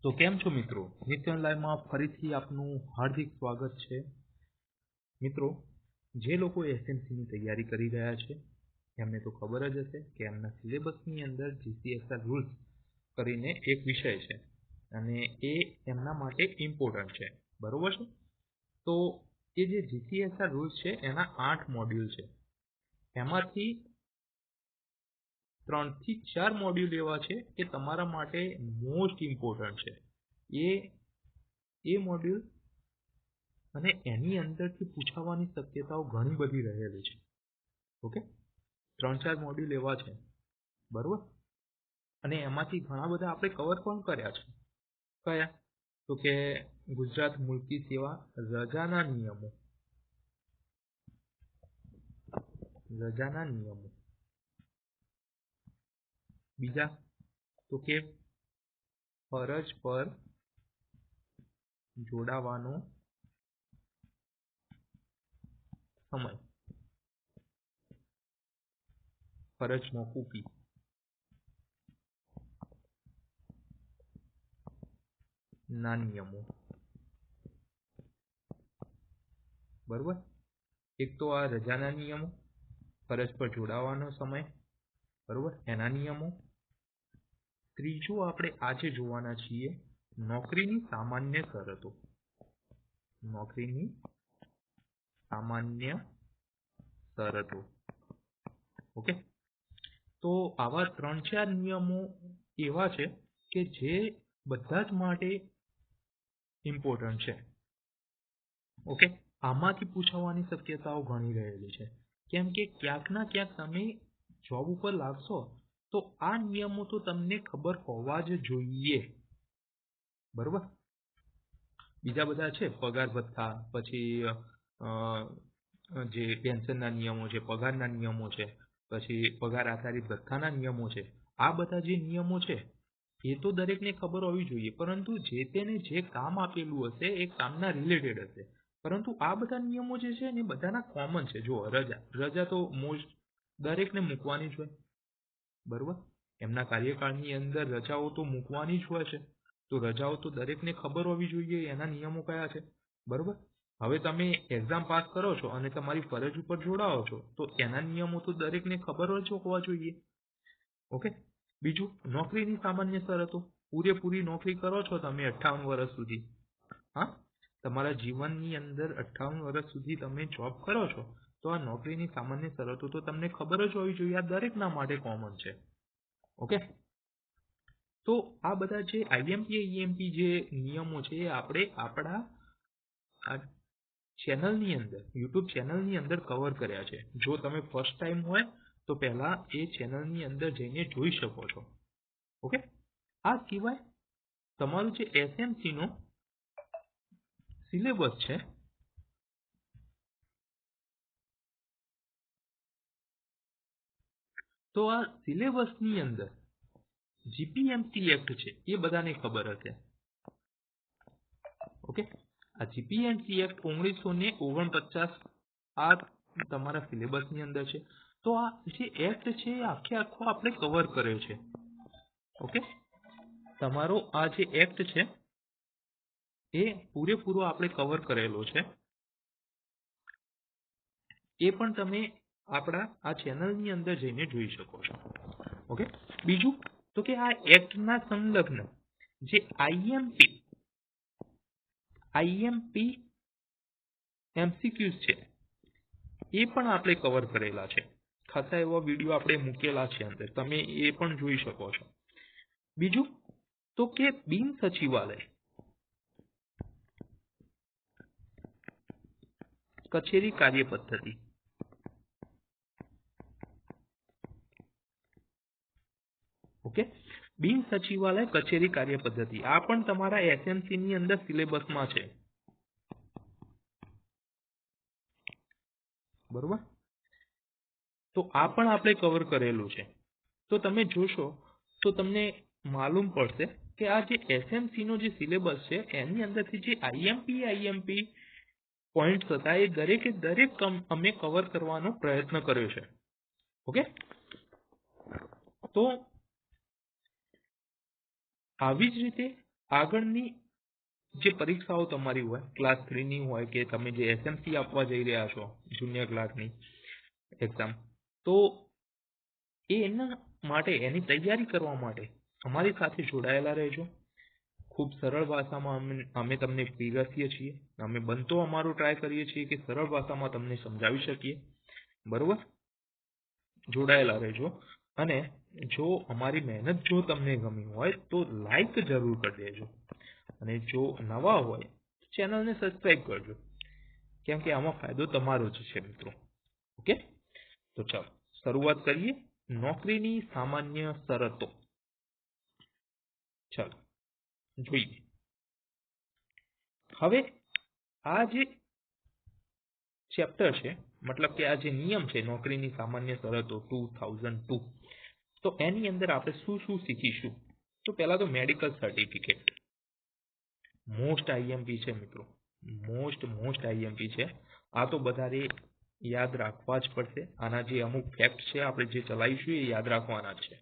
તો કેમ છો મિત્રો? નિત્ય લાઈવમાં ફરીથી આપનું હાર્દિક સ્વાગત છે. મિત્રો, જે લોકો એસએમસીની તૈયારી કરી રહ્યા છે એમને તો ખબર જ હશે કે એમના સિલેબસની અંદર જીસીએસઆર રૂલ્સ કરીને એક વિષય છે અને એ એમના માટે ઇમ્પોર્ટન્ટ છે, બરોબર છે. તો એ જે જીસીએસઆર રૂલ્સ છે એના 8 મોડ્યુલ છે. એમાંથી 3 થી 4 મોડ્યુલ એવા છે કે તમારા માટે મોસ્ટ ઇમ્પોર્ટન્ટ છે. એ મોડ્યુલ અને એની અંદરથી પૂછાવાની શક્યતાઓ ઘણી બધી રહેલી છે. ઓકે, 3-4 મોડ્યુલ એવા છે, બરોબર. અને એમાંથી ઘણા બધા આપણે કવર પણ કર્યા છે. કયા? તો કે ગુજરાત મુલકી સેવા, રજાના નિયમો, બીજા તો કે ફરજ પર જોડાવાનો સમય, ફરજ મોકૂફી, ના નિયમો, બરોબર. એક તો આ રજાના નિયમો, ફરજ પર જોડાવાનો સમય, બરોબર, એના નિયમો. ત્રીજું આપણે આજે જોવાના છીએ નોકરીની સામાન્ય શરતો. ઓકે. તો આવા 3-4 નિયમો એવા છે કે જે બધા જ માટે ઇમ્પોર્ટન્ટ છે. ઓકે, આમાંથી પૂછવાની શક્યતાઓ ઘણી રહેલી છે, કેમ કે ક્યાંક ના ક્યાંક તમે જોબ ઉપર લાગશો તો આ નિયમો તો તમને ખબર હોવા જ જોઈએ, બરોબર. બીજા બધા છે પગાર ભથ્થા, પછી જે પેન્શનના નિયમો છે, પગારના નિયમો છે, પછી પગાર આધારિત ભથ્થાના નિયમો છે. આ બધા જે નિયમો છે એ તો દરેકને ખબર હોવી જોઈએ, પરંતુ જે તેને જે કામ આપેલું હશે એ કામના રિલેટેડ હશે. પરંતુ આ બધા નિયમો જે છે ને એ બધાના કોમન છે. જો રજા તો મોસ્ટ દરેકને મૂકવાની જ હોય, બરોબર. એમના કાર્યકાળની અંદર રજાઓ તો મૂકવાની જ હોય છે. તો રજાઓ તો દરેકને ખબર હોવી જોઈએ એના નિયમો કયા છે, બરોબર. હવે તમે એક્ઝામ પાસ કરો છો અને તમારી ફરજ ઉપર જોડાઓ છો તો એના નિયમો તો દરેકને ખબર જ હોવા જોઈએ. ઓકે. બીજું, નોકરીની સામાન્ય શરતો. પૂરેપૂરી નોકરી કરો છો તમે 58 વર્ષ સુધી, હા, તમારા જીવનની અંદર 58 વર્ષ સુધી તમે જોબ કરો છો તો આ નોકરીની સામાન્ય શરતો તો તમને ખબર જ હોવી જોઈએ. આ દરેકના માટે કોમન છે. ઓકે. તો આ બધા જે આઈએમપી ઈએમપી જે નિયમો છે એ આપણે આપણા ચેનલની અંદર, યુટ્યુબ ચેનલની અંદર કવર કર્યા છે. જો તમે ફર્સ્ટ ટાઈમ હોય તો પહેલા એ ચેનલની અંદર જઈને જોઈ શકો છો. ઓકે. આ સિવાય તમારું જે એસએમસી નો સિલેબસ છે તો આ સિલેબસની અંદર જીપીએમસી એક્ટ છે એ બધાને ખબર હશે. ઓકે. આ જીપીએમસી એક્ટ 1949 આ તમારા સિલેબસની અંદર છે. તો આ જે એક્ટ છે એ આખો આપણે કવર કર્યો છે. ઓકે. તમારો આ જે એક્ટ છે એ પૂરેપૂરો આપણે કવર કરેલો છે. એ પણ તમે આપણા આ ચેનલની અંદર જઈને જોઈ શકો છો. ઓકે. બીજું તો કે આ એક્ટના સંલગ્ન જે આઈએમપી એમસીક્યુઝ છે એ પણ આપણે કવર કરેલા છે. ખાસા એવા વિડીયો આપણે મૂકેલા છે અંદર, તમે એ પણ જોઈ શકો છો. બીજું તો કે બિન સચિવાલય કચેરી કાર્ય પદ્ધતિ. ઓકે. બિન સચિવાલય કચેરી કાર્ય પદ્ધતિ આ પણ તમારા એસએમસી ની અંદર સિલેબસમાં છે, બરોબર. તો આ પણ આપણે કવર કરેલું છે. તો તમે જોશો તો તમને માલુમ પડશે કે આ જે એસએમસી નો જે સિલેબસ છે એની અંદરથી જે આઈએમપી પોઈન્ટ્સ હતા એ દરેક અમે કવર કરવાનો પ્રયત્ન કર્યો છે. ઓકે. તો આવી જ રીતે આગળની જે પરીક્ષાઓ તમારી હોય ક્લાસ 3 ની હોય કે તમે જે એસએમસી આપવા જઈ રહ્યા છો જુનિયર ક્લાર્કની એક્ઝામ, તો એના માટે એની તૈયારી કરવા માટે અમારી સાથે જોડાયેલા રહેજો. ખૂબ સરળ ભાષામાં અમે તમને પીરસીએ છીએ. અમે બનતો અમારું ટ્રાય કરીએ છીએ કે સરળ ભાષામાં તમને સમજાવી શકીએ. બરોબર, જોડાયેલા રહેજો. અને જો અમારી મહેનત જો તમને ગમી હોય તો લાઈક જરૂર કરી દેજો. અને જો નવા હોય તો ચેનલને સબસ્ક્રાઇબ કરજો, કેમ કે આમાં ફાયદો તમારો જ છે મિત્રો. ઓકે, તો ચાલો શરૂઆત કરીએ નોકરીની સામાન્ય શરતો. ચાલો જોઈએ. હવે આ જે ચેપ્ટર છે, મતલબ કે આ જે નિયમ છે નોકરીની સામાન્ય શરતો 2002, તો એની અંદર આપણે શું શું શીખીશું? તો પહેલા તો મેડિકલ સર્ટિફિકેટ મોસ્ટ આઈએમપી છે મિત્રો, મોસ્ટ આઈએમપી છે. આ તો બધાએ યાદ રાખવા જ પડશે. આના જે અમુક ફેક્ટ છે આપણે જે ચલાવીશું એ યાદ રાખવાના છે.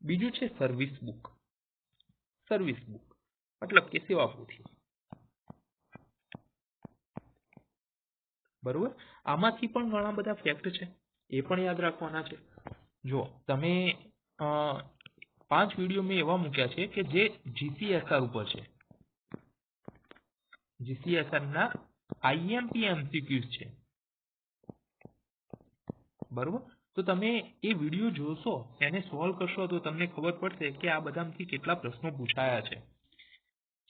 બીજું છે સર્વિસ બુક મતલબ કે સેવા પોથી. બરોબર, આમાંથી પણ ઘણા બધા ફેક્ટ છે, એ પણ યાદ રાખવાના છે. જો તમે 5 વિડીયો મેં એવા મૂક્યા છે કે જે જીસીએસઆર ઉપર છે, જીસીએસઆર ના આઈએમપી એમસીક્યુઝ છે. બરોબર, તો તમે એ વિડીયો જોશો, એને સોલ્વ કરશો તો તમને ખબર પડશે કે આ બધામાંથી કેટલા પ્રશ્નો પૂછાયા છે.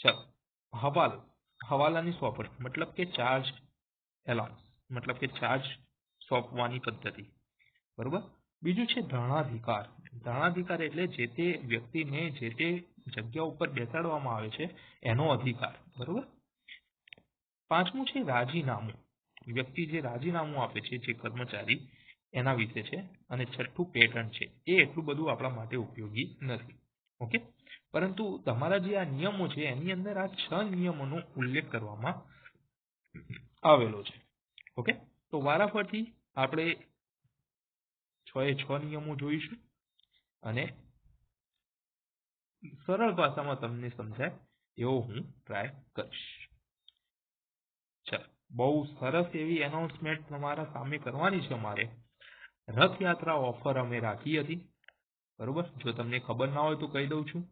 ચાલો, હવાલાની સોંપણી મતલબ કે ચાર્જ એલાઉન્સ, મતલબ કે ચાર્જ સોંપવાની પદ્ધતિ. બરોબર, બીજું છે ધરણાધિકાર એટલે જે તે વ્યક્તિને જે તે જગ્યા ઉપર બેસાડવામાં આવે છે એનો અધિકાર. બરોબર, પાંચમું છે રાજીનામું, વ્યક્તિ જે રાજીનામું આપે છે જે કર્મચારી, એના વિશે છે. અને છઠ્ઠું પેટર્ન છે, એ એટલું બધું આપણા માટે ઉપયોગી નથી. ઓકે, પરંતુ તમારા જે આ નિયમો છે એની અંદર આ 6 નિયમોનો ઉલ્લેખ કરવામાં આવેલો છે. ઓકે, તો વારાફરતી આપણે 6 નિયમો જોઈશું અને સરળ ભાષામાં તમને સમજાય એવો હું ટ્રાય કરીશ. ચાલો, બહુ સરસ એવી એનાઉન્સમેન્ટ તમારા સામે કરવાની છે અમારે. રથયાત્રા ઓફર અમે રાખી હતી. બરોબર, જો તમને ખબર ના હોય તો કહી દઉં છું.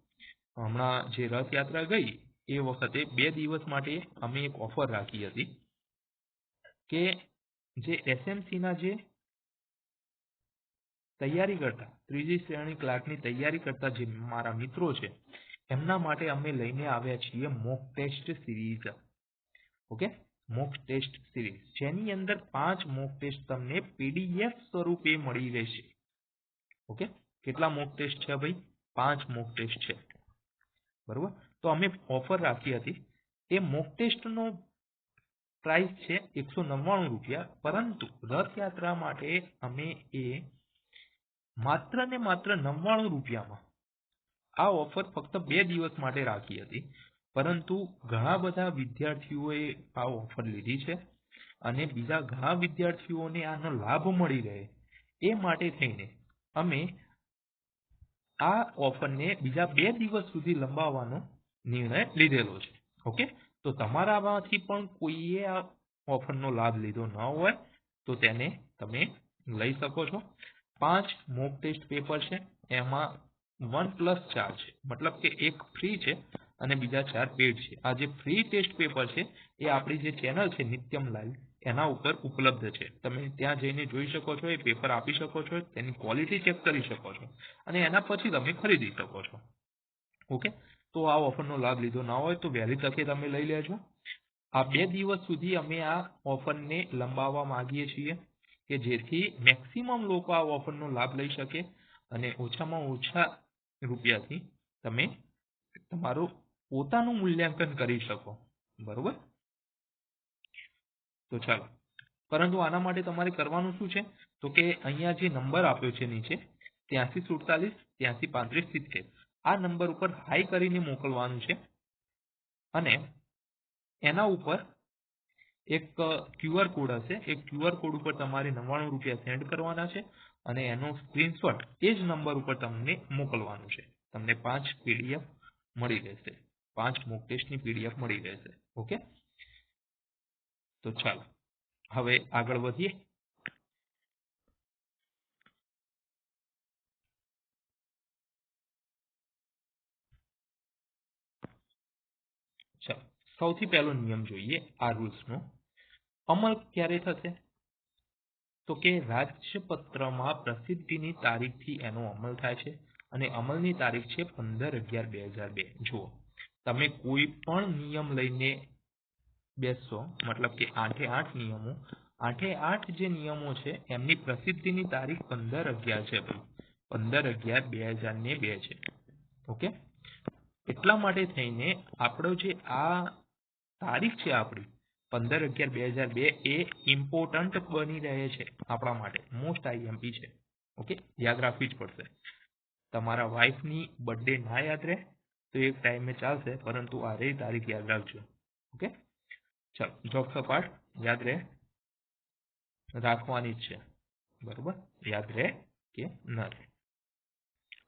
હમણાં જે રથયાત્રા ગઈ એ વખતે 2 દિવસ માટે અમે એક ઓફર રાખી હતી કે જે એસએમસી ના જે તૈયારી કરતા, 3જી શ્રેણી ક્લાર્કની તૈયારી કરતા જે મારા મિત્રો છે એમના માટે અમે લઈને આવ્યા છીએ mock test series. Okay, mock test series જેની અંદર 5 મોક ટેસ્ટ તમને પીડીએફ સ્વરૂપે મળી રહેશે. ઓકે, કેટલા મોક ટેસ્ટ છે ભાઈ? 5 મોક ટેસ્ટ છે. બરોબર, તો અમે ઓફર રાખી હતી. એ મોક ટેસ્ટનો પ્રાઇસ છે 199 રૂપિયા, પરંતુ રથયાત્રા માટે અમે એ માત્ર ને માત્ર 99 રૂપિયામાં આ ઓફર ફક્ત 2 દિવસ માટે રાખી હતી. પરંતુ ઘણા બધા વિદ્યાર્થીઓએ આ ઓફર લીધી છે અને બીજા ઘણા વિદ્યાર્થીઓને આનો લાભ મળી રહે એ માટે થઈને અમે આ ઓફરને બીજા 2 દિવસ સુધી લંબાવવાનો નિર્ણય લીધેલો છે. ઓકે, તો તમારામાંથી પણ કોઈએ આ ઓફરનો લાભ લીધો ન હોય તો તેને તમે લઈ શકો છો. 5 મોક ટેસ્ટ પેપર છે, એમાં 1+4 છે, મતલબ કે એક ફ્રી છે અને બીજા 4 પેડ છે. આ જે ફ્રી ટેસ્ટ પેપર છે એ આપણી જે ચેનલ છે નિત્યમ લાઈવ એના ઉપર ઉપલબ્ધ છે. તમે ત્યાં જઈને જોઈ શકો છો, એ પેપર આપી શકો છો, તેની ક્વોલિટી ચેક કરી શકો છો અને એના પછી તમે ખરીદી શકો છો. ઓકે, તો આ ઓફરનો લાભ લીધો ના હોય તો વહેલી તકે તમે લઈ લેજો. આ 2 દિવસ સુધી અમે આ ઓફરને લંબાવવા માંગીએ છીએ કે જેથી મેક્સિમમ લોકો આ ઓફરનો લાભ લઈ શકે અને ઓછામાં ઓછા રૂપિયાથી તમે તમારું પોતાનું મૂલ્યાંકન કરી શકો. બરોબર, તો ચાલો, પરંતુ આના માટે તમારે કરવાનું શું છે તો કે અહીંયા જે નંબર આપ્યો છે નીચે 8347 8335 70, આ નંબર ઉપર હાઈ કરીને મોકલવાનું છે અને એના ઉપર એક QR કોડ હશે. એ QR કોડ ઉપર તમારે 99 રૂપિયા સેન્ડ કરવાના છે અને એનો સ્ક્રીનશોટ એ જ નંબર ઉપર તમને મોકલવાનું છે. તમને 5 PDF મળી રહેશે. 5 મોક ટેસ્ટની PDF મળી રહેશે. ઓકે, તો ચાલો હવે આગળ વધીએ. ચાલો સૌથી પહેલો નિયમ જોઈએ આ રૂલ્સનો. અમલ ક્યારે થશે? તો કે રાજપત્રમાં પ્રસિદ્ધિની તારીખથી એનો અમલ થાય છે અને અમલની તારીખ છે 15/11/2002. જુઓ, તમે કોઈ પણ નિયમ લઈને બેસશો, મતલબ કે 8 નિયમો, 8 જે નિયમો છે એમની પ્રસિદ્ધિની તારીખ 15/11 છે ભાઈ, 15/11/2002 છે. ઓકે, એટલા માટે થઈને આપણો જે આ તારીખ છે આપણી 15/11/2002 એ ઇમ્પોર્ટન્ટ બની રહે છે આપણા માટે, મોસ્ટ IMP છે. ઓકે, યાદ રાખવી જ પડશે. તમારા વાઈફની બર્થડે ના યાદ રહે તો એક ટાઈમે ચાલશે, પરંતુ આ રે તારીખ યાદ રાખજો. ઓકે, ચાલો જોક્સ અપાર્ટ, યાદ રહે રાખવાની જ છે, બરોબર, યાદ રહે કે ન રહે.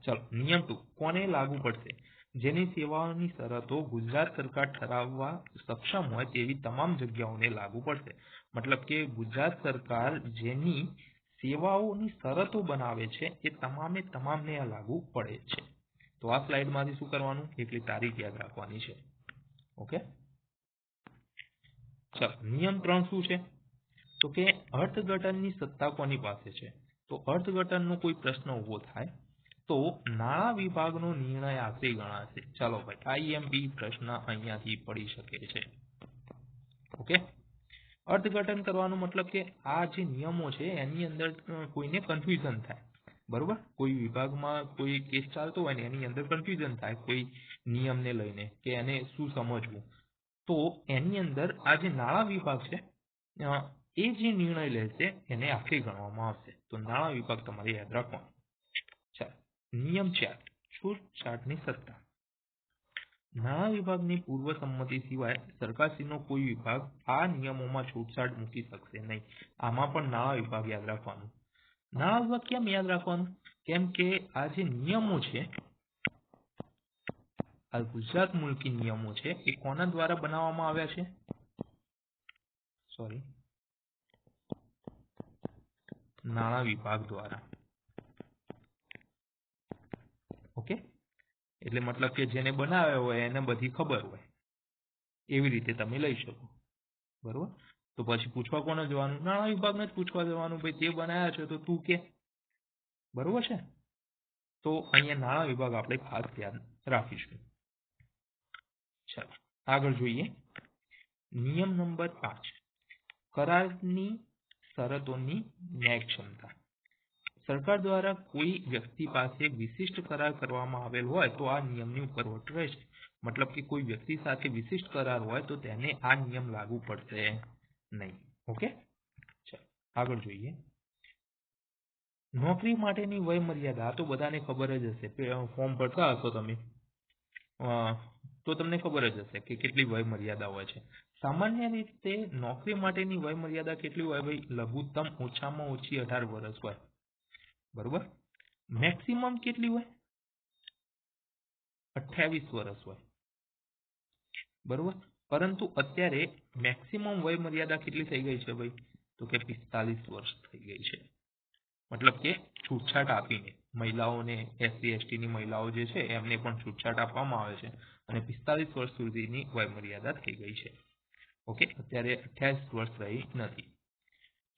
ચાલો નિયમ 2 કોને લાગુ પડશે? જેની સેવાઓની શરતો ગુજરાત સરકાર ઠરાવવા સક્ષમ હોય તેવી તમામ જગ્યાઓને લાગુ પડશે. મતલબ કે ગુજરાત સરકાર જેની સેવાઓની શરતો બનાવે છે એ તમામને આ લાગુ પડે છે. તો આ સ્લાઇડમાંથી શું કરવાનું? એટલી તારીખ યાદ રાખવાની છે. ઓકે, ચાલો નિયમ 3 શું છે? તો કે અર્થઘટનની સત્તા કોની પાસે છે? તો અર્થઘટનનો કોઈ પ્રશ્ન ઉભો થાય તો નાણાં વિભાગનો નિર્ણય આખરી ગણાશે. ચાલો ભાઈ, IMP પ્રશ્ન અહીંયાથી પડી શકે છે. ઓકે, અર્થઘટન કરવાનું મતલબ કે આ જે નિયમો છે એની અંદર કોઈને કન્ફ્યુઝન થાય, બરોબર, કોઈ વિભાગમાં કોઈ કેસ ચાલતો હોય ને એની અંદર કન્ફ્યુઝન થાય કોઈ નિયમને લઈને કે એને શું સમજવું, તો એની અંદર આ જે નાણાં વિભાગ છે એ જે નિર્ણય લેશે એને આખરી ગણવામાં આવશે. તો નાણાં વિભાગ તમારે યાદ રાખવાનું. ચાલો નિયમ 4 છૂટછાટની સત્તા. નાણાં વિભાગની પૂર્વ સંમતિ સિવાય સરકારશ્રીનો કોઈ વિભાગ આ નિયમોમાં છૂટછાટ મૂકી શકશે નહીં. આમાં પણ નાણાં વિભાગ યાદ રાખવાનું. નાણાં વિભાગ કેમ યાદ રાખવાનું? કેમ કે આ જે નિયમો છે, આ ગુજરાત મુલકી નિયમો છે એ કોના દ્વારા બનાવવામાં આવ્યા છે? સોરી, નાણાં વિભાગ દ્વારા. ઓકે, એટલે મતલબ કે જેને બનાવ્યો હોય એને બધી ખબર હોય, એવી રીતે તમે લઈ શકો, બરોબર. તો પછી પૂછવા કોને જવાનું? નાણાં વિભાગને જ પૂછવા જવાનું, ભાઈ તે બનાવ્યા છે તો તું કે, બરોબર છે. તો અહીંયા નાણાં વિભાગ આપણે ખાસ ધ્યાન રાખીશું. ચાલો આગળ જોઈએ. નિયમ નંબર 5 કરારની શરતોની ન્યાય ક્ષમતા. સરકાર દ્વારા કોઈ વ્યક્તિ પાસે વિશિષ્ટ કરાર કરવામાં આવેલ હોય તો આ નિયમની ઉપર વટ રહેશે. મતલબ કે કોઈ વ્યક્તિ સાથે વિશિષ્ટ કરાર હોય તો તેને આ નિયમ લાગુ પડશે નહીં. ઓકે, ચાલો આગળ જોઈએ. નોકરી માટેની વય મર્યાદા તો બધાને ખબર જ હશે, ફોર્મ ભરતા હશો તમે તો તમને ખબર જ હશે કે કેટલી વય મર્યાદા હોય છે. સામાન્ય રીતે નોકરી માટેની વય મર્યાદા કેટલી હોય ભાઈ? લઘુત્તમ ઓછામાં ઓછી 18 વર્ષ હોય, બરોબર. મેક્સિમમ કેટલી હોય? 28 વર્ષ હોય, બરોબર. પરંતુ અત્યારે મેક્સિમમ વય મર્યાદા કેટલી થઈ ગઈ છે ભાઈ? તો કે 45 વર્ષ થઈ ગઈ છે. મતલબ કે છૂટછાટ આપીને મહિલાઓને, SC/ST ની મહિલાઓ જે છે એમને પણ છૂટછાટ આપવામાં આવે છે અને 45 વર્ષ સુધીની વય મર્યાદા થઈ ગઈ છે. ઓકે, અત્યારે 28 વર્ષ રહી નથી.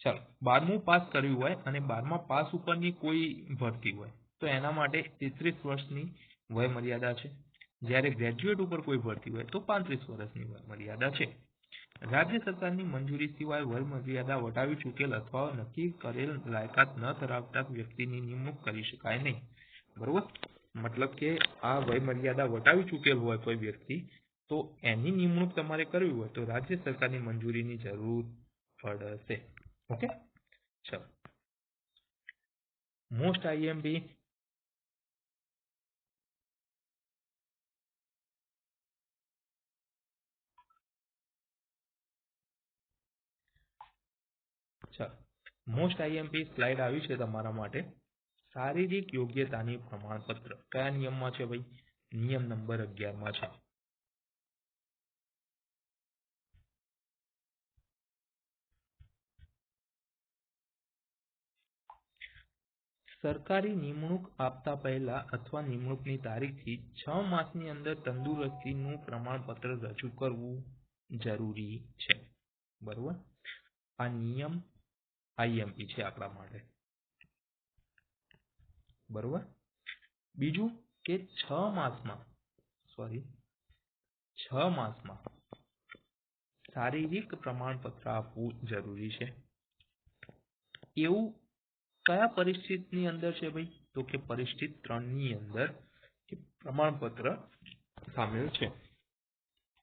ચાલો 12મું પાસ કર્યું હોય અને 12મા પાસ ઉપરની કોઈ ભરતી હોય તો એના માટે 33 વર્ષની વય મર્યાદા છે. જ્યારે ગ્રેજ્યુએટ ઉપર કોઈ ભરતી હોય તો 35 વર્ષની વય મર્યાદા છે. રાજ્ય સરકારની મંજૂરી સિવાય વય મર્યાદા વટાવી ચૂકેલ અથવા નક્કી કરેલ લાયકાત ન ધરાવતા વ્યક્તિની નિમણૂક કરી શકાય નહીં, બરોબર. મતલબ કે આ વય મર્યાદા વટાવી ચૂકેલ હોય કોઈ વ્યક્તિ તો એની નિમણૂક તમારે કરવી હોય તો રાજ્ય સરકારની મંજૂરીની જરૂર પડશે. ઓકે, ચલો મોસ્ટ IMP સ્લાઇડ આવી છે તમારા માટે. શારીરિક યોગ્યતાની પ્રમાણપત્ર કયા નિયમમાં છે ભાઈ? નિયમ નંબર 11 માં છે. સરકારી નિમણૂક આપતા પહેલા અથવા નિમણૂકની તારીખથી 6 માસની અંદર તંદુરસ્તીનું પ્રમાણપત્ર રજૂ કરવું જરૂરી છે. બરોબર. આ નિયમ આઈએમપી છે આપણા માટે. બરોબર. બીજું કે 6 માસમાં શારીરિક પ્રમાણપત્ર આપવું જરૂરી છે. એવું કયા પરિસ્થિતિની અંદર છે ભાઈ? તો કે પરિસ્થિતિ 3 ની અંદર પ્રમાણપત્ર સામેલ છે.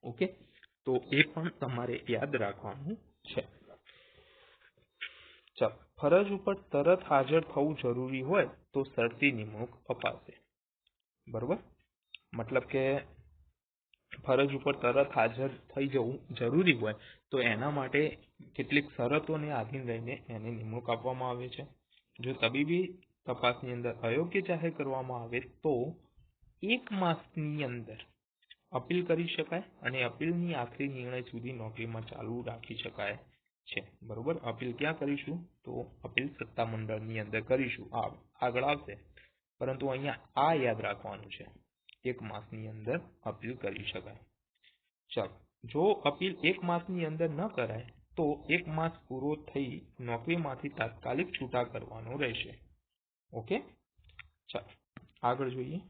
ઓકે, તો એ પણ તમારે યાદ રાખવાનું છે. ચાલો, ફરજ ઉપર તરત હાજર થવું જરૂરી હોય તો શરતી નિમણૂક અપાશે. બરોબર. મતલબ કે ફરજ ઉપર તરત હાજર થઈ જવું જરૂરી હોય તો એના માટે કેટલીક શરતોને આધીન રહીને એને નિમણૂક આપવામાં આવે છે. જો તબીબી તપાસની અંદર અયોગ્ય જાહેર કરવામાં આવે તો 1 માસની અંદર અપીલ કરી શકાય અને અપીલની આખરી નિર્ણય સુધી નોકરીમાં ચાલુ રાખી શકાય છે. બરોબર. અપીલ ક્યાં કરીશું? તો અપીલ સત્તામંડળની અંદર કરીશું. આગળ આવશે, પરંતુ અહીંયા આ યાદ રાખવાનું છે, 1 માસની અંદર અપીલ કરી શકાય. ચાલો, જો અપીલ 1 માસની અંદર ન કરાય તો 1 માસ પૂરો થઈ નોકરીમાંથી તાત્કાલિક છૂટા કરવાનો રહેશે. ઓકે, ચાલો આગળ જોઈએ.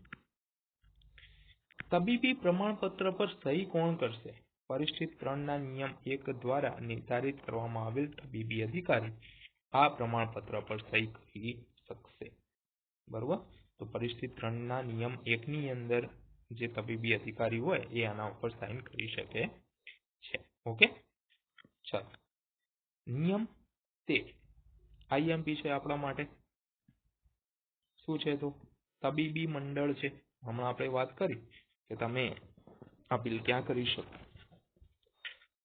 તબીબી પ્રમાણપત્ર પર સહી કોણ કરશે? પરિસ્થિતિ 3 ના નિયમ 1 દ્વારા નિર્ધારિત કરવામાં આવેલ તબીબી અધિકારી આ પ્રમાણપત્ર પર સહી કરી શકશે. બરોબર. તો પરિસ્થિતિ 3 ના નિયમ 1 ની અંદર જે તબીબી અધિકારી હોય એ આના ઉપર સાઇન કરી શકે છે. ઓકે, ચાલો. નિયમ 13 આઈએમપી છે આપણા માટે. શું છે? તો તબીબી મંડળ છે. હમણાં આપણે વાત કરી કે તમે અપીલ ક્યાં કરી શકો?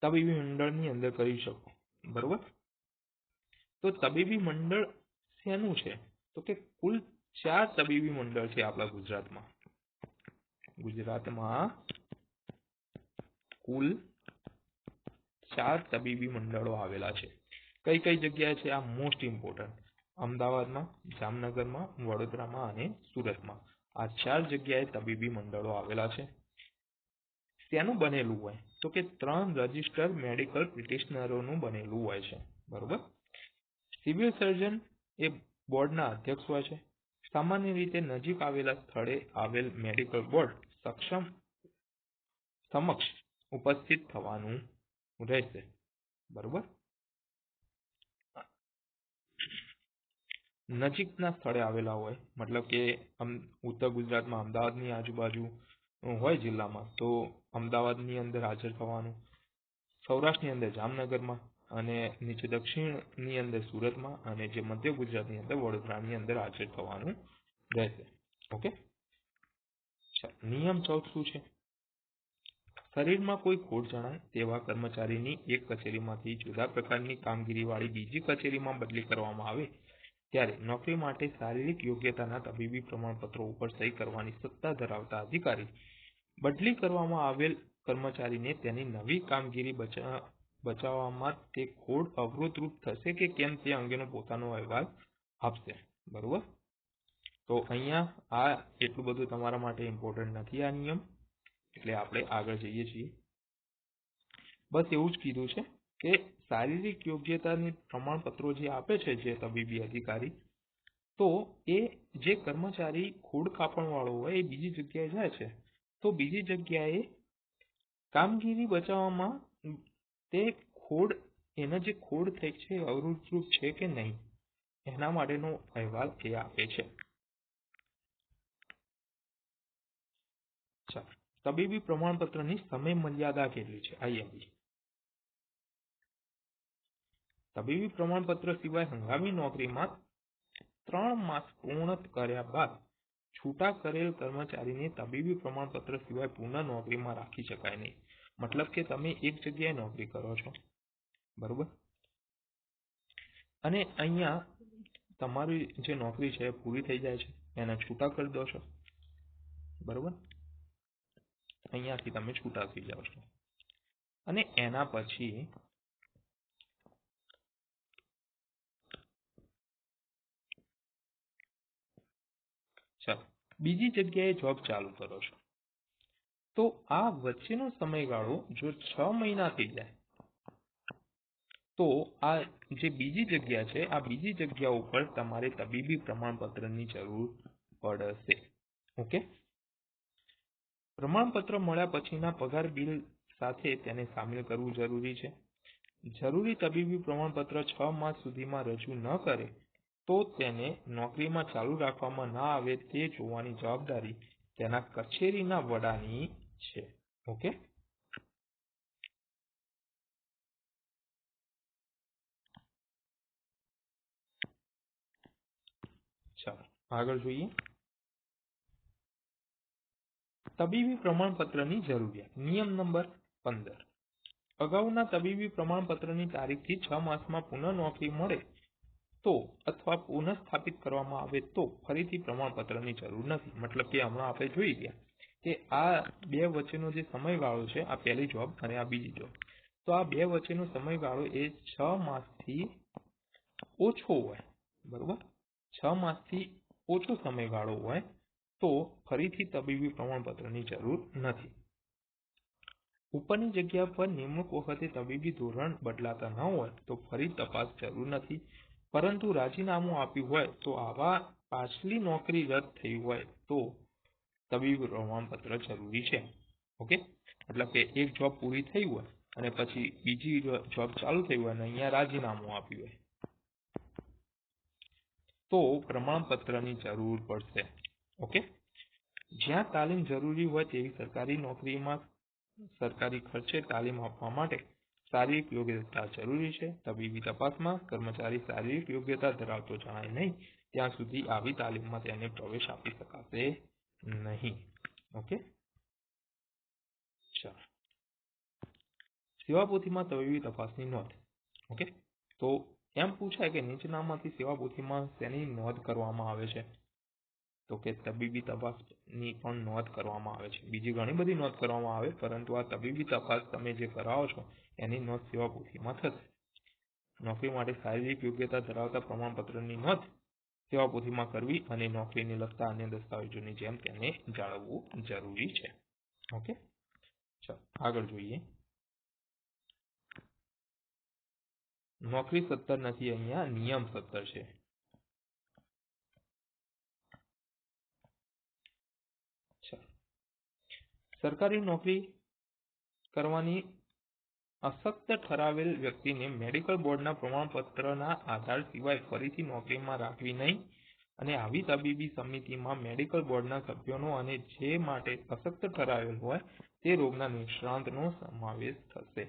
તબીબી મંડળની અંદર કરી શકો. બરોબર. તો તબીબી મંડળ શેનું છે? તો કે કુલ 4 તબીબી મંડળ છે આપણા ગુજરાતમાં. કુલ 4 તબીબી મંડળો આવેલા છે. કઈ કઈ જગ્યાએ છે? આ મોસ્ટ ઇમ્પોર્ટન્ટ. અમદાવાદમાં, જામનગરમાં, વડોદરામાં અને સુરતમાં. આ 4 જગ્યાએ તબીબી મંડળો આવેલા છે. તેનું બનેલું હોય તો કે 3 રજિસ્ટર્ડ મેડિકલ પ્રેક્ટિશનરોનું બનેલું હોય છે. બરોબર. સિવિલ સર્જન એ બોર્ડના અધ્યક્ષ હોય છે. સામાન્ય રીતે નજીક આવેલા સ્થળે આવેલ મેડિકલ બોર્ડ સમક્ષ ઉપસ્થિત થવાનું રહેશે. બરોબર. નજીકના સ્થળે આવેલા હોય મતલબ કે ઉત્તર ગુજરાતમાં અમદાવાદની આજુબાજુ હોય જિલ્લામાં તો અમદાવાદની અંદર હાજર થવાનું, સૌરાષ્ટ્રની અંદર જામનગરમાં, અને નીચે દક્ષિણની અંદર સુરતમાં, અને જે મધ્ય ગુજરાતની અંદર વડોદરાની અંદર હાજર થવાનું રહેશે. ઓકે, નિયમ 14 શું છે? શરીરમાં કોઈ ખોડ જણાય તેવા કર્મચારીની એક કચેરીમાંથી જુદા પ્રકારની કામગીરી વાળી બીજી કચેરીમાં બદલી કરવામાં આવે ત્યારે નોકરી માટે શારીરિક યોગ્યતાના તબીબી પ્રમાણપત્રો ઉપર સહી કરવાની સત્તા ધરાવતા અધિકારી બદલી કરવામાં આવેલ કર્મચારીને તેની નવી કામગીરી બચાવવામાં તે ખોડ અવરોધરૂપ થશે કે કેમ તે અંગેનો પોતાનો અહેવાલ આપશે. બરોબર. તો અહીંયા આ એટલું બધું તમારા માટે ઇમ્પોર્ટન્ટ નથી આ નિયમ, એટલે આપણે આગળ જઈએ છીએ. બસ એવું જ કીધું છે કે શારીરિક યોગ્યતાની પ્રમાણપત્રો જે આપે છે જે તબીબી અધિકારી, તો એ જે કર્મચારી ખોડ કાપણ વાળો હોય એ બીજી જગ્યાએ જાય છે તો બીજી જગ્યાએ કામગીરી બચાવવામાં તે ખોડ એના જે ખોડ થઈ છે અવરોધરૂપ છે કે નહીં એના માટેનો અહેવાલ એ આપે છે. ચાલો, તબીબી પ્રમાણપત્રની સમય મર્યાદા કેટલી છે? આઈએમપી. તબીબી પ્રમાણપત્ર સિવાય હંગામી નોકરીમાં 3 માસ પૂર્ણ કર્યા બાદ છૂટા કરેલ કર્મચારીને તબીબી પ્રમાણપત્ર સિવાય પુનઃ નોકરીમાં રાખી શકાય નહીં. મતલબ કે તમે એક જગ્યાએ નોકરી કરો છો, બરોબર, અને અહીંયા તમારી જે નોકરી છે પૂરી થઈ જાય છે, એના છૂટા કરી દો છો. બરોબર. અહીંયાથી તમે છૂટા થઈ જાઓ છો અને એના પછી બીજી જગ્યાએ જોબ ચાલુ કરો છો, તો આ વચ્ચેનો સમયગાળો જો 6 મહિના થઈ જાય તો આ જે બીજી જગ્યા છે આ બીજી જગ્યા ઉપર તમારે તબીબી પ્રમાણપત્રની જરૂર પડશે. ઓકે, પ્રમાણપત્ર મળ્યા પછીના પગાર બિલ સાથે તેને સામેલ કરવું જરૂરી છે. જરૂરી તબીબી પ્રમાણપત્ર 6 માસ સુધીમાં રજૂ ન કરે તો તેને નોકરીમાં ચાલુ રાખવામાં ના આવે તે જોવાની જવાબદારી તેના કચેરીના વડાની છે. ઓકે, ચાલો આગળ જોઈએ. તબીબી પ્રમાણપત્રની જરૂરિયાત. નિયમ નંબર 15. અગાઉના તબીબી પ્રમાણપત્રની તારીખથી 6 માસમાં પુનઃ નોકરી મળે તો અથવા પુનઃસ્થાપિત કરવામાં આવે તો ફરીથી પ્રમાણપત્રની જરૂર નથી. મતલબ કે હમણાં આપણે જોઈ ગયા કે આ બે વચ્ચેનો જે સમયગાળો છે આ પહેલી જોબ અને આ બીજી જોબ, તો આ બે વચ્ચેનો સમયગાળો એ 6 માસથી ઓછો હોય, બરોબર, 6 માસથી ઓછો સમયગાળો હોય તો ફરીથી તબીબી પ્રમાણપત્રની જરૂર નથી. ઉપરની જગ્યા પર નિમણૂક વખતે તબીબી ધોરણ બદલાતા ન હોય તો ફરી તપાસ જરૂર નથી. પરંતુ રાજીનામું આપ્યું હોય તો આવા પાછલી નોકરી રદ થઈ હોય તો તબીબી પ્રમાણપત્ર જરૂરી છે. ઓકે, મતલબ કે એક જોબ પૂરી થઈ હોય અને પછી બીજી જોબ ચાલુ થઈ હોય અને અહીંયા રાજીનામું આપ્યું હોય તો પ્રમાણપત્રની જરૂર પડશે. ઓકે, જ્યાં તાલીમ જરૂરી હોય તેવી સરકારી નોકરીમાં સરકારી ખર્ચે તાલીમ આપવા માટે શારીરિક યોગ્યતા જરૂરી છે. તબીબી તપાસમાં કર્મચારી શારીરિક યોગ્યતા ધરાવતો જણાય નહીં ત્યાં સુધી આવી તાલીમમાં તેને પ્રવેશ આપી શકાશે નહીં. ઓકે, ચાલો. સેવાપોથીમાં તબીબી તપાસની નોંધ. ઓકે, તો એમ પૂછાય કે નીચેનામાંથી સેવાપોથીમાં શેની નોંધ કરવામાં આવે છે? તો કે તબીબી તપાસની પણ નોંધ કરવામાં આવે છે. બીજી ઘણી બધી નોંધ કરવામાં આવે, પરંતુ આ તબીબી તપાસ તમે જે કરાવો છો એની નોંધ સેવાપોથીમાં થશે. નોકરી માટે શારીરિક યોગ્યતા ધરાવતા પ્રમાણપત્રની નોંધ સેવાપોથીમાં કરવી અને નોકરીને લગતા અન્ય દસ્તાવેજોની જેમ તેને જાળવવું જરૂરી છે. ઓકે, ચાલો આગળ જોઈએ. નોકરી 17 નથી, અહીંયા નિયમ 17 છે. સરકારી નોકરી કરવાની અશક્ત ઠરાવેલ વ્યક્તિને મેડિકલ બોર્ડના પ્રમાણપત્રના આધાર સિવાય ફરીથી નોકરીમાં રાખવી નહીં અને આવી તબીબી સમિતિમાં મેડિકલ બોર્ડના સભ્યોનો અને જે માટે અશક્ત ઠરાવેલ હોય તે રોગના નિષ્ણાતનો સમાવેશ થશે.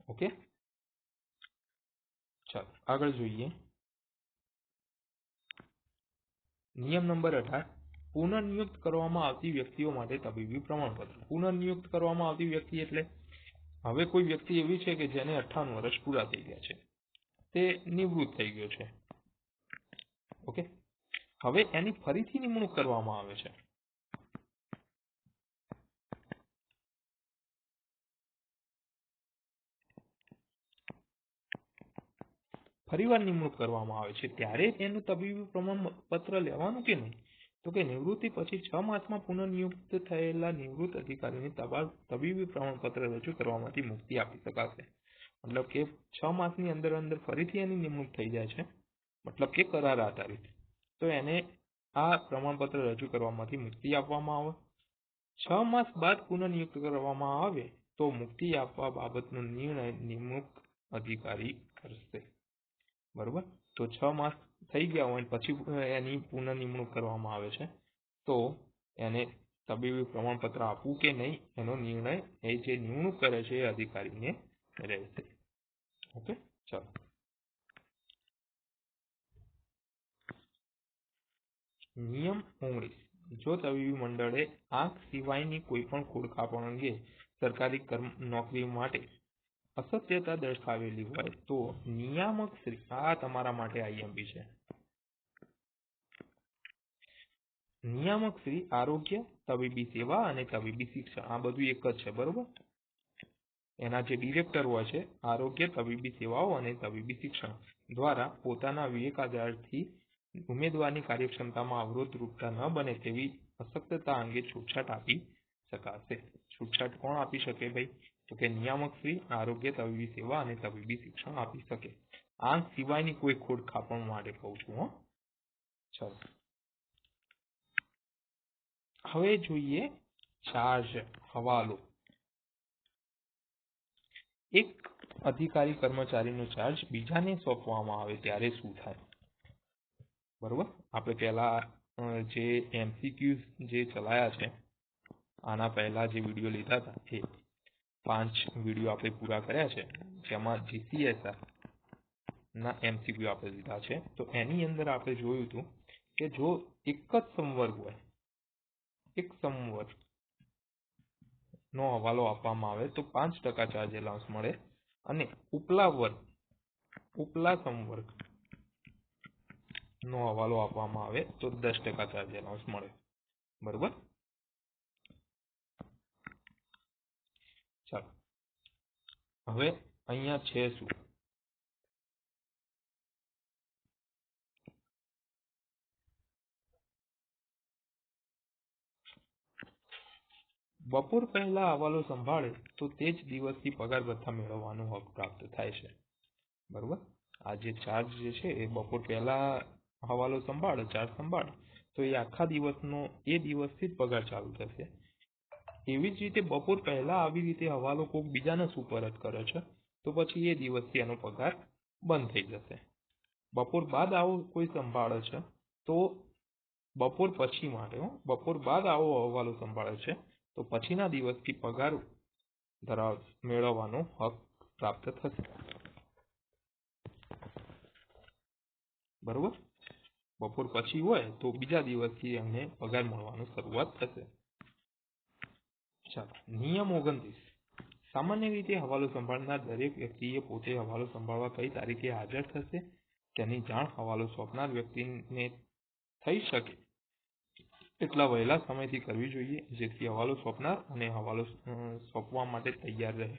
ઓકે, ચાલો આગળ જોઈએ. નિયમ નંબર 18. પુનઃનિયુક્ત કરવામાં આવતી વ્યક્તિઓ માટે તબીબી પ્રમાણપત્ર. પુનઃનિયુક્ત કરવામાં આવતી વ્યક્તિ એટલે હવે કોઈ વ્યક્તિ એવી છે કે જેને 58 વર્ષ પૂરા થઈ ગયા છે, તે નિવૃત્ત થઈ ગયો છે. ઓકે, હવે એની ફરીથી નિમણૂક કરવામાં આવે છે. ફરીવાર નિમણૂક કરવામાં આવે છે ત્યારે એનું તબીબી પ્રમાણપત્ર લેવાનું કે નહીં? તો કે નિવૃત્તિ પછી 6 માસમાં પુનઃનિયુક્ત થયેલા નિવૃત્ત અધિકારીને તબીબી પ્રમાણપત્ર રજૂ કરવામાંથી મુક્તિ આપી શકાશે. મતલબ કે 6 માસની અંદર ફરીથી એની નિમણૂક થઈ જાય છે, મતલબ કે કરાર આધારિત, તો એને આ પ્રમાણપત્ર રજૂ કરવામાંથી મુક્તિ આપવામાં આવે. 6 માસ બાદ પુનઃનિયુક્ત કરવામાં આવે તો મુક્તિ આપવા બાબતનો નિર્ણય નિમણૂક અધિકારી કરશે. બરોબર, તો 6 માસ થઈ ગયા હોય પછી એની પુનઃનિમણૂક કરવામાં આવે છે તો એને તબીબી પ્રમાણપત્ર આપવું કે નહીં એનો નિર્ણય એ જે નિમણૂક કરે છે એ અધિકારીને રહેશે. ઓકે, ચાલો. નિયમ 19. જો તબીબી મંડળે આંખ સિવાયની કોઈપણ ખોડખાપણ અંગે સરકારી નોકરી માટે અસત્યતા દર્શાવેલી હોય તો નિયામક શ્રી, આ તમારા માટે આઈએમપી છે, નિયામક શ્રી આરોગ્ય, તબીબી સેવા અને તબીબી શિક્ષણ, આ બધું એક જ છે, બરોબર. એના જે ડિરેક્ટર હોય છે આરોગ્ય, તબીબી સેવાઓ અને તબીબી શિક્ષણ દ્વારા પોતાના વિવેકાધારથી ઉમેદવારની કાર્યક્ષમતામાં અવરોધરૂપતા ન બને તેવી અશક્તતા અંગે છૂટછાટ આપી શકાશે. છૂટછાટ કોણ આપી શકે ભાઈ? તો કે નિયામક શ્રી આરોગ્ય, તબીબી સેવા અને તબીબી શિક્ષણ આપી શકે. આ સિવાયની કોઈ ખોડ કાપવા માટે કહું છું. ચલો હવે જોઈએ ચાર્જ, હવાલો. એક અધિકારી કર્મચારીનો ચાર્જ બીજાને સોંપવામાં આવે ત્યારે શું થાય? બરોબર, આપણે પહેલા જે MCQ જે ચલાયા છે, આના પહેલા જે વિડીયો લીધા હતા એ 5 વિડીયો આપણે પૂરા કર્યા છે, જેમાં GCSR ના MCQ આપણે લીધા છે. તો એની અંદર આપણે જોયું હતું કે જો એક જ સંવર્ગ હોય, એક સંવર્ગ નો હવાલો આપવામાં આવે તો 5% ચાર્જ એલાઉન્સ મળે, અને ઉપલા સંવર્ગ નો હવાલો આપવામાં આવે તો 10% ચાર્જ એલાઉન્સ મળે. બરોબર, ચાલો હવે અહીંયા છે શું? બપોર પહેલા હવાલો સંભાળે તો તે જ દિવસથી પગાર ભથ્થા મેળવવાનો હક પ્રાપ્ત થાય છે. બરોબર, આ જે ચાર્જ જે છે એ બપોર પહેલા હવાલો સંભાળે, ચાર્જ સંભાળે તો એ આખા દિવસનો એ દિવસથી જ પગાર ચાલુ થશે. એવી જ રીતે બપોર પહેલા આવી રીતે હવાલો કોઈક બીજાને સુપરત કરે છે તો પછી એ દિવસથી એનો પગાર બંધ થઈ જશે. બપોર બાદ આવો કોઈ સંભાળે છે તો બપોર પછી માટે બપોર બાદ આવો હવાલો સંભાળે છે તો પછીના દિવસથી પગાર મેળવવાનો હક પ્રાપ્ત થશે. બરોબર, બપોર પછી હોય તો બીજા દિવસથી એમને પગાર મળવાનું શરૂઆત થશે. ચાલો, નિયમ 29. સામાન્ય રીતે હવાલો સંભાળનાર દરેક વ્યક્તિએ પોતે હવાલો સંભાળવા કઈ તારીખે હાજર થશે તેની જાણ હવાલો સોંપનાર વ્યક્તિને થઈ શકે એટલા વહેલા સમયથી કરવી જોઈએ, જેથી હવાલો સોંપનાર અને હવાલો સોંપવા માટે તૈયાર રહે.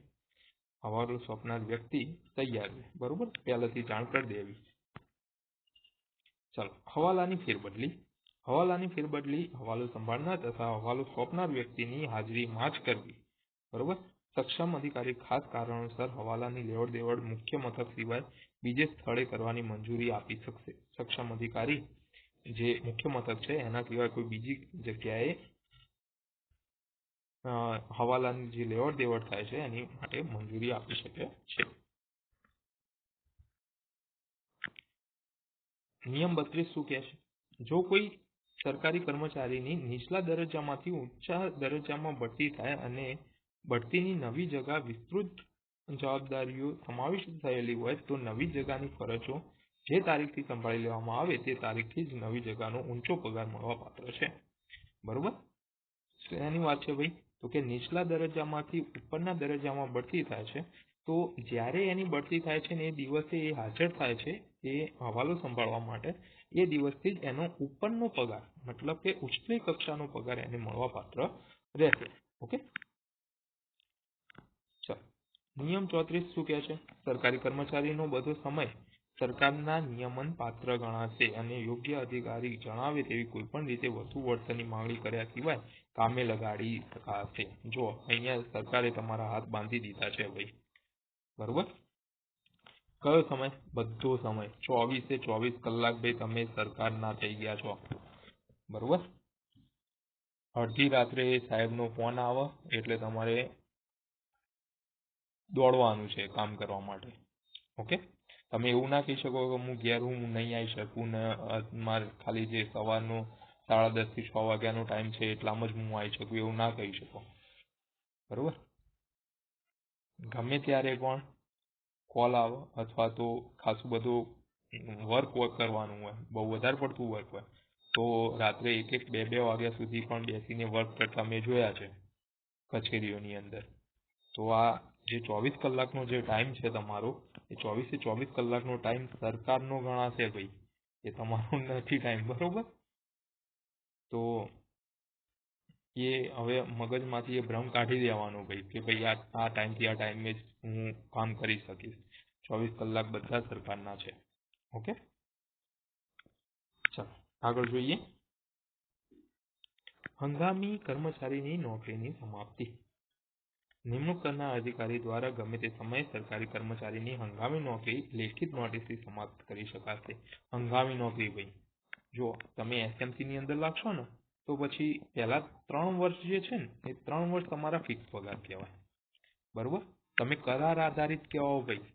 હવાલો સોંપનાર વ્યક્તિ તૈયાર રહે. બરોબર, પહેલાથી જાણ કરી દેવી. ચાલો, હવાલાની ફેરબદલી. હવાલાની ફેરબદલી હવાલો સંભાળનાર તથા હવાલો સોંપનાર વ્યક્તિની હાજરીમાં જ કરવી. બરોબર, સક્ષમ અધિકારી ખાસ કારણોસર હવાલાની લેવડ દેવડ મુખ્ય મથક સિવાય બીજે સ્થળે કરવાની મંજૂરી આપી શકશે. સક્ષમ અધિકારી જે મુખ્ય મથક છે એના સિવાય કોઈ બીજી જગ્યાએ હવાલાની જે લેવડ દેવડ થાય છે એની માટે મંજૂરી આપી શકે છે. નિયમ 32 શું કહે છે? જો કોઈ સરકારી કર્મચારીની નીચલા દરજ્જામાંથી ઊંચા દરજ્જામાં બઢતી થાય અને બઢતીની નવી જગા વિસ્તૃત જવાબદારીઓ સમાવિષ્ટ થયેલી હોય તો નવી જગાની ફરજો જે તારીખથી સંભાળી લેવામાં આવે તે તારીખથી જ નવી જગાનો ઊંચો પગાર મળવા પાત્ર છે. બરોબર, એની વાત છે ભાઈ, તો કે નીચલા દરજ્જામાંથી ઉપરના દરજ્જામાં બઢતી થાય છે તો જ્યારે એની બઢતી થાય છે ને એ દિવસે એ હાજર થાય છે એ હવાલો સંભાળવા માટે, એ દિવસથી જ એનો ઉપરનો પગાર મતલબ કે ઉચ્ચલી કક્ષાનો પગાર એને મળવા પાત્ર રહેશે. ઓકે, ચાલો, નિયમ 34 શું કહે છે? સરકારી કર્મચારીનો બધો સમય સરકારના નિયમન પાત્ર ગણાશે અને યોગ્ય અધિકારી જણાવે તેવી કોઈ પણ રીતે વધુ વળતરની માંગણી કર્યા સિવાય કામે લગાડી શકાશે. જો અહીંયા સરકારે તમારા હાથ બાંધી દીધા છે ભાઈ. બરોબર, કયો સમય? બધો સમય, 24 કલાક ભાઈ તમે સરકારના થઈ ગયા છો. બરોબર, અડધી રાત્રે સાહેબનો ફોન આવે એટલે તમારે દોડવાનું છે કામ કરવા માટે. ઓકે, તમે એવું ના કહી શકો કે હું ઘેર હું નહીં આવી શકું ને મારે ખાલી જે સવારનો 10:30 થી 6 વાગ્યાનો ટાઈમ છે એટલામાં જ હું આવી શકું, એવું ના કહી શકો. બરોબર, ગમે ત્યારે પણ કોલ આવે અથવા તો ખાસું બધું વર્ક કરવાનું હોય, બહુ વધારે પડતું વર્ક હોય તો રાત્રે 1-1, 2-2 વાગ્યા સુધી પણ બેસીને વર્ક કરતા મેં જોયા છે કચેરીઓની અંદર. તો આ જે 24 કલાકનો જે ટાઈમ છે તમારો, એ 24 કલાકનો ટાઈમ સરકારનો ગણાશે ભાઈ, એ તમારો નથી ટાઈમ. બરોબર, તો એ હવે મગજમાંથી એ ભ્રમ કાઢી દેવાનો ભાઈ કે ભાઈ આ ટાઈમથી આ ટાઈમે જ હું કામ કરી શકીશ. 24 કલાક બધા સરકારના છે. ઓકે, ચાલો આગળ જોઈએ. હંગામી કર્મચારીની નોકરીની સમાપ્તિ. નિમણૂક કરનાર અધિકારી દ્વારા ગમે તે સમયે સરકારી કર્મચારીની હંગામી નોકરી લેખિત નોટિસથી સમાપ્ત કરી શકાશે. હંગામી નોકરી ભાઈ, જો તમે એસએમસી ની અંદર લાગશો ને તો પછી પહેલા 3 વર્ષ જે છે ને એ 3 વર્ષ તમારા ફિક્સ પગાર કહેવાય. બરોબર, તમે કરાર આધારિત કહેવાઓ ભાઈ.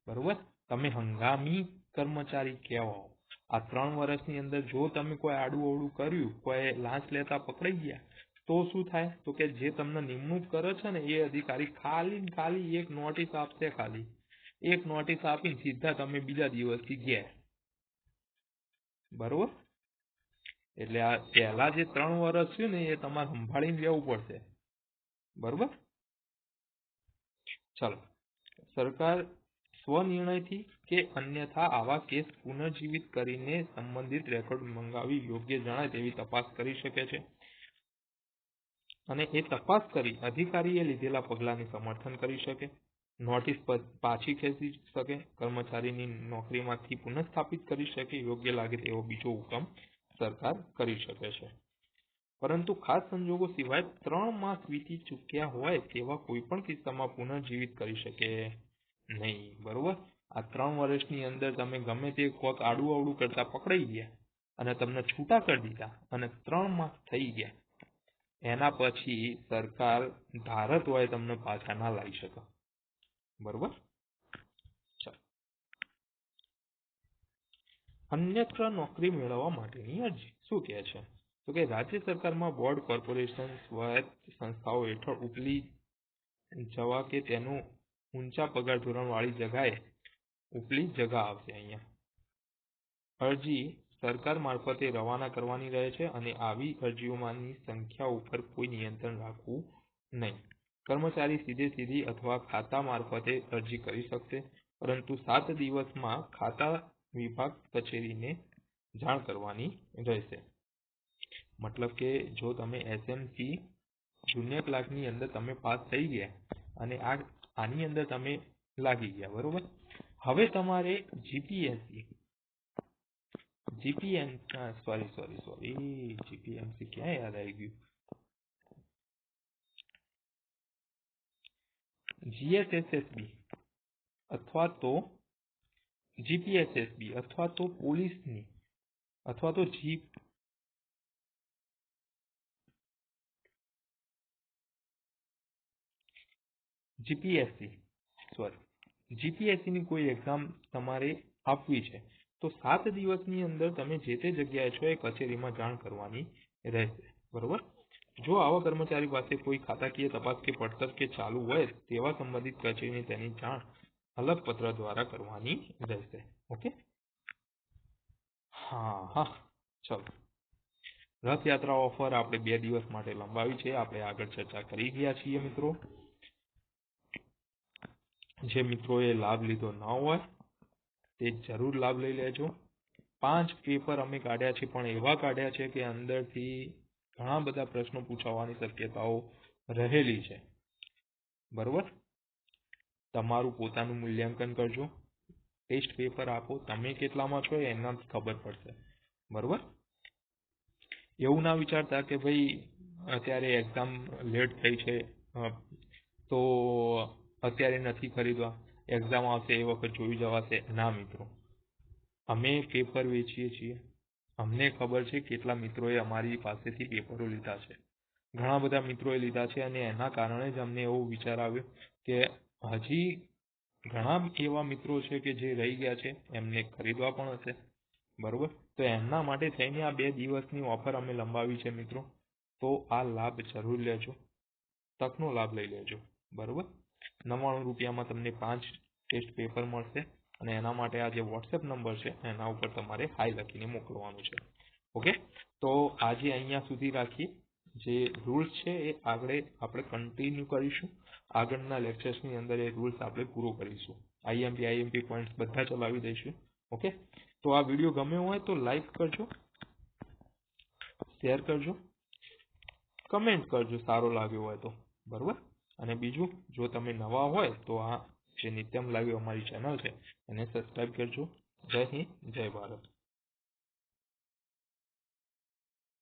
બરોબર, તમે હંગામી કર્મચારી કહેવાઓ. આ 3 વર્ષની અંદર જો તમે કોઈ આડું અવળું કર્યું, કોઈ લાંચ લેતા પકડાઈ ગયા, તો શું થાય? તો કે જે તમને નિમણૂક કરે છે ને એ અધિકારી ખાલી એક નોટિસ આપશે. ખાલી એક નોટિસ આપીને સીધા તમે બીજા દિવસથી ગયા. બરોબર, એટલે આ પહેલા જે 3 વર્ષ છે ને એ તમારે સંભાળીને લેવું પડશે. બરોબર, ચાલો. સરકાર સ્વનિર્ણયથી કે અન્યથા આવા કેસ પુનર્જીવિત કરીને સંબંધિત રેકોર્ડ મંગાવી યોગ્ય જણાય તેવી તપાસ કરી શકે છે અને એ તપાસ કરી અધિકારીએ લીધેલા પગલાંને સમર્થન કરી શકે, નોટિસ પાછી ખેંચી શકે, કર્મચારીની નોકરીમાંથી પુનઃસ્થાપિત કરી શકે, યોગ્ય લાગે તેવો બીજો હુકમ સરકાર કરી શકે છે. પરંતુ ખાસ સંજોગો સિવાય 3 માસ વીતી ચૂક્યા હોય તેવા કોઈ પણ કિસ્સામાં પુનર્જીવિત કરી શકે નહીં. બરોબર, આ 3 વર્ષની અંદર તમે ગમે તે કોઈક આડું અવળું કરતા પકડાઈ ગયા અને તમને છૂટા કરી દીધા અને 3 માસ થઈ ગયા, એના પછી સરકાર ધારત હોય તમને પાછા ના લાવી શકે. બરોબર, અન્યત્ર નોકરી મેળવવા માટેની અરજી શું કહે છે? તો કે રાજ્ય સરકારમાં બોર્ડ, કોર્પોરેશન, સ્વાયત્ત સંસ્થાઓ હેઠળ ઉપલી જવા કે તેનું ઊંચા પગાર ધોરણ વાળી જગાએ ઉપલી જગા આવશે. અહીંયા અરજી સરકાર મારફતે રવાના કરવાની રહે છે અને આવી અરજીઓમાંની સંખ્યા ઉપર કોઈ નિયંત્રણ રાખવું નહીં. કર્મચારી સીધી અથવા ખાતા મારફતે અરજી કરી શકશે, પરંતુ 7 દિવસમાં ખાતા વિભાગ કચેરીને જાણ કરવાની રહેશે. મતલબ કે જો તમે એસએમસી જુનિયર ક્લાર્કની અંદર તમે પાસ થઈ ગયા અને આની અંદર તમે લાગી ગયા. બરોબર, હવે તમારે જીપીએમસી ક્યાં યાદ આવી ગયું, જીએસએસએસબી અથવા તો જીપીએસએસબી અથવા તો પોલીસની અથવા તો જીપીએસસી ની કોઈ એક્ઝામ તમારે આપવી છે તો 7 દિવસની અંદર તમે જે તે જગ્યાએ છો એ કચેરીમાં જાણ કરવાની રહેશે. બરોબર, જો આવા કર્મચારી પાસે કોઈ ખાતાકીય તપાસ કે પડતર કે ચાલુ હોય તેવા સંબંધિત કચેરીને તેની જાણ અલગ પત્ર દ્વારા કરવાની રહેશે. ઓકે, હા, ચલો. રથયાત્રા ઓફર આપણે 2 દિવસ માટે લંબાવી છે, આપણે આગળ ચર્ચા કરી ગયા છીએ મિત્રો. જે મિત્રોએ લાભ લીધો ન હોય તે જરૂર લાભ લઈ લેજો. 5 પેપર અમે કાઢ્યા છે, પણ એવા કાઢ્યા છે કે અંદરથી ઘણા બધા પ્રશ્નો પૂછાવાની શક્યતાઓ રહેલી છે. બરોબર, તમારું પોતાનું મૂલ્યાંકન કરજો, ટેસ્ટ પેપર આપો, તમે કેટલામાં છો એનાથી ખબર પડશે. બરોબર, એવું ના વિચારતા કે ભાઈ અત્યારે એક્ઝામ લેટ થઈ છે તો અત્યારે નથી ખરીદવા, એક્ઝામ આવશે એ વખત જોઈ જવાશે. ના મિત્રો, અમે પેપર વેચીએ છીએ, અમને ખબર છે કેટલા મિત્રોએ અમારી પાસેથી પેપરો લીધા છે. ઘણા બધા મિત્રોએ લીધા છે અને એના કારણે જ અમને એવો વિચાર આવ્યો કે હજી ઘણા એવા મિત્રો છે કે જે રહી ગયા છે, એમને ખરીદવા પણ હશે. બરોબર, તો એમના માટે થઈને આ 2 દિવસની ઓફર અમે લંબાવી છે મિત્રો. તો આ લાભ જરૂર લેજો, તકનો લાભ લઈ લેજો. બરોબર, 99 રૂપિયામાં તમને 5 ટેસ્ટ પેપર મળશે અને એના માટે આ જે વોટ્સએપ નંબર છે એના ઉપર તમારે હાઈ લખીને મોકલવાનું છે. ઓકે, તો આજે અહીંયા સુધી રાખીએ. જે રૂલ્સ છે એ આગળ આપણે કન્ટિન્યુ કરીશું. આગળના લેક્ચર્સની અંદર એ રૂલ્સ આપણે પૂરો કરીશું. આઈએમપી પોઈન્ટ્સ બધા ચલાવી દઈશું. ઓકે, તો આ વિડીયો ગમ્યો હોય તો લાઈક કરજો, શેર કરજો, કમેન્ટ કરજો સારો લાગ્યો હોય તો. બરોબર, અને બીજું જો તમે નવા હોય તો આ જે નિત્યમ લાઈવ અમારી ચેનલ છે એને સબસ્ક્રાઇબ કરજો. જય હિન્દ, જય ભારત.